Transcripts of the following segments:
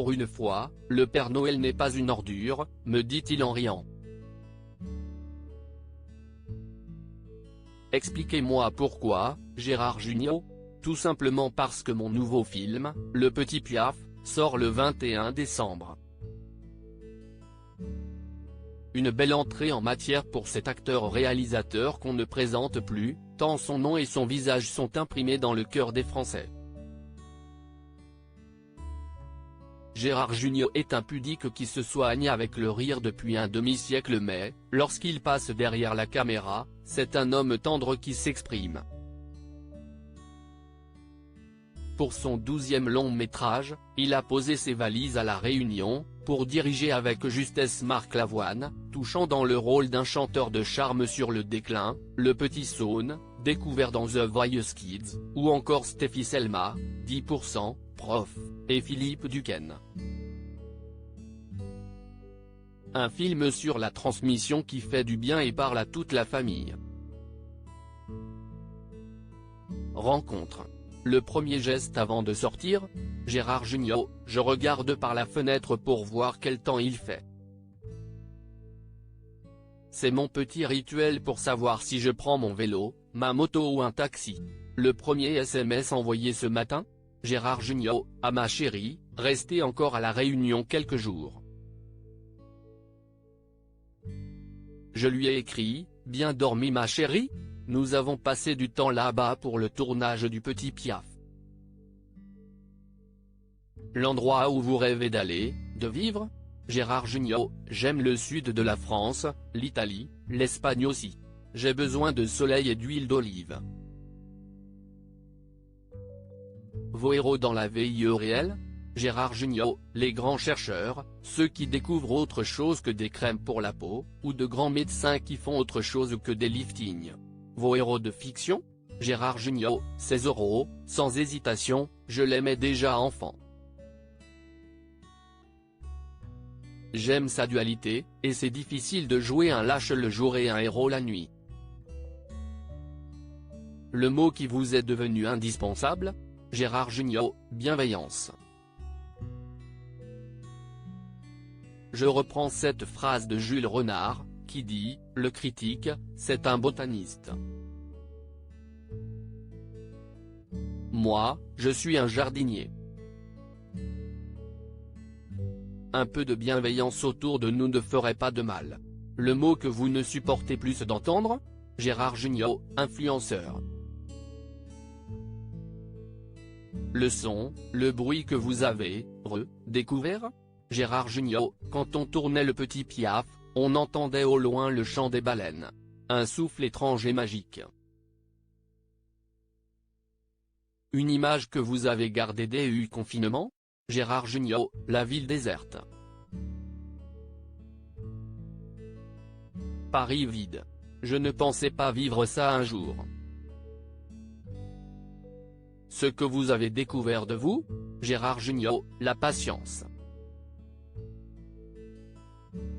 Pour une fois, le Père Noël n'est pas une ordure, me dit-il en riant. Expliquez-moi pourquoi, Gérard Jugnot. Tout simplement parce que mon nouveau film, Le Petit Piaf, sort le 21 décembre. Une belle entrée en matière pour cet acteur-réalisateur qu'on ne présente plus, tant son nom et son visage sont imprimés dans le cœur des Français. Gérard Jugnot est un pudique qui se soigne avec le rire depuis un demi-siècle mais, lorsqu'il passe derrière la caméra, c'est un homme tendre qui s'exprime. Pour son 12e long-métrage, il a posé ses valises à La Réunion, pour diriger avec justesse Marc Lavoine, touchant dans le rôle d'un chanteur de charme sur le déclin, Le Petit Saune, découvert dans The Voice Kids, ou encore Stéphie Selma, 10%, Prof, et Philippe Duquesne. Un film sur la transmission qui fait du bien et parle à toute la famille. Rencontre. Le premier geste avant de sortir, Gérard Jugnot, je regarde par la fenêtre pour voir quel temps il fait. C'est mon petit rituel pour savoir si je prends mon vélo, ma moto ou un taxi. Le premier SMS envoyé ce matin, Gérard Jugnot, à ma chérie, restez encore à La Réunion quelques jours. Je lui ai écrit, bien dormi ma chérie ? Nous avons passé du temps là-bas pour le tournage du Petit Piaf. L'endroit où vous rêvez d'aller, de vivre ? Gérard Jugnot, j'aime le sud de la France, l'Italie, l'Espagne aussi. J'ai besoin de soleil et d'huile d'olive. Vos héros dans la vie réelle ? Gérard Jugnot, les grands chercheurs, ceux qui découvrent autre chose que des crèmes pour la peau, ou de grands médecins qui font autre chose que des liftings. Vos héros de fiction ? Gérard Jugnot, César, sans hésitation, je l'aimais déjà enfant. J'aime sa dualité, et c'est difficile de jouer un lâche le jour et un héros la nuit. Le mot qui vous est devenu indispensable ? Gérard Jugnot, bienveillance. Je reprends cette phrase de Jules Renard, qui dit, le critique, c'est un botaniste. Moi, je suis un jardinier. Un peu de bienveillance autour de nous ne ferait pas de mal. Le mot que vous ne supportez plus d'entendre ? Gérard Jugnot, influenceur. Le son, le bruit que vous avez, découvert ? Gérard Jugnot, quand on tournait Le Petit Piaf, on entendait au loin le chant des baleines. Un souffle étrange et magique. Une image que vous avez gardée du confinement ? Gérard Jugnot, la ville déserte. Paris vide. Je ne pensais pas vivre ça un jour. Ce que vous avez découvert de vous ? Gérard Jugnot, la patience.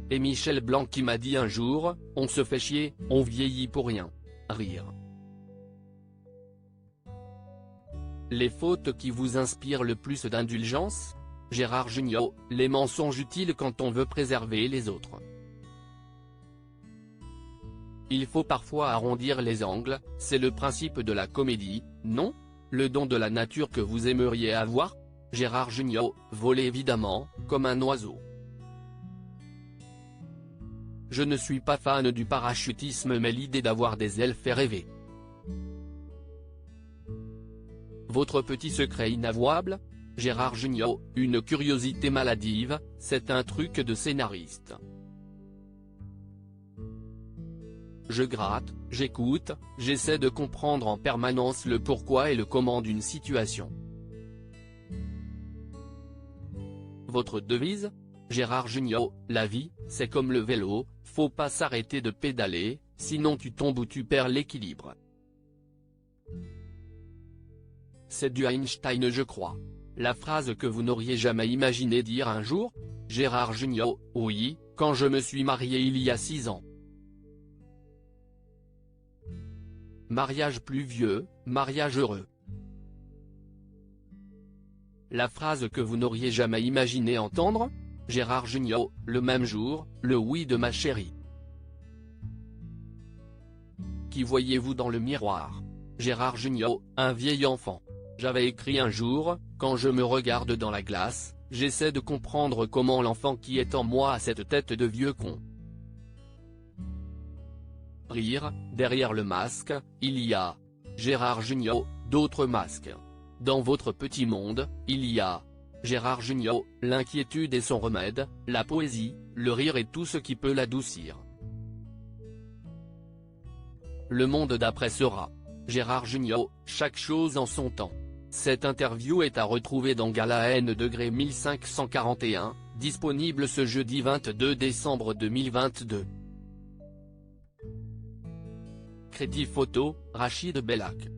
Et Michel Blanc qui m'a dit un jour, on se fait chier, on vieillit pour rien. Rire. Les fautes qui vous inspirent le plus d'indulgence ? Gérard Jugnot, les mensonges utiles quand on veut préserver les autres. Il faut parfois arrondir les angles, c'est le principe de la comédie, non ? Le don de la nature que vous aimeriez avoir ? Gérard Jugnot, voler évidemment, comme un oiseau. Je ne suis pas fan du parachutisme mais l'idée d'avoir des ailes fait rêver. Votre petit secret inavouable ? Gérard Jugnot, une curiosité maladive, c'est un truc de scénariste. Je gratte, j'écoute, j'essaie de comprendre en permanence le pourquoi et le comment d'une situation. Votre devise ? Gérard Jugnot, la vie, c'est comme le vélo, faut pas s'arrêter de pédaler, sinon tu tombes ou tu perds l'équilibre. C'est du Einstein je crois. La phrase que vous n'auriez jamais imaginé dire un jour ? Gérard Jugnot, oui, quand je me suis marié il y a 6 ans. Mariage pluvieux, mariage heureux. La phrase que vous n'auriez jamais imaginé entendre? Gérard Jugnot, le même jour, le oui de ma chérie. Qui voyez-vous dans le miroir? Gérard Jugnot, un vieil enfant. J'avais écrit un jour, quand je me regarde dans la glace, j'essaie de comprendre comment l'enfant qui est en moi a cette tête de vieux con. Rire, derrière le masque, il y a Gérard Jugnot, d'autres masques. Dans votre petit monde, il y a Gérard Jugnot, l'inquiétude et son remède, la poésie, le rire et tout ce qui peut l'adoucir. Le monde d'après sera Gérard Jugnot, chaque chose en son temps. Cette interview est à retrouver dans Gala N degré 1541, disponible ce jeudi 22 décembre 2022. Crédit photo, Rachid Bellac.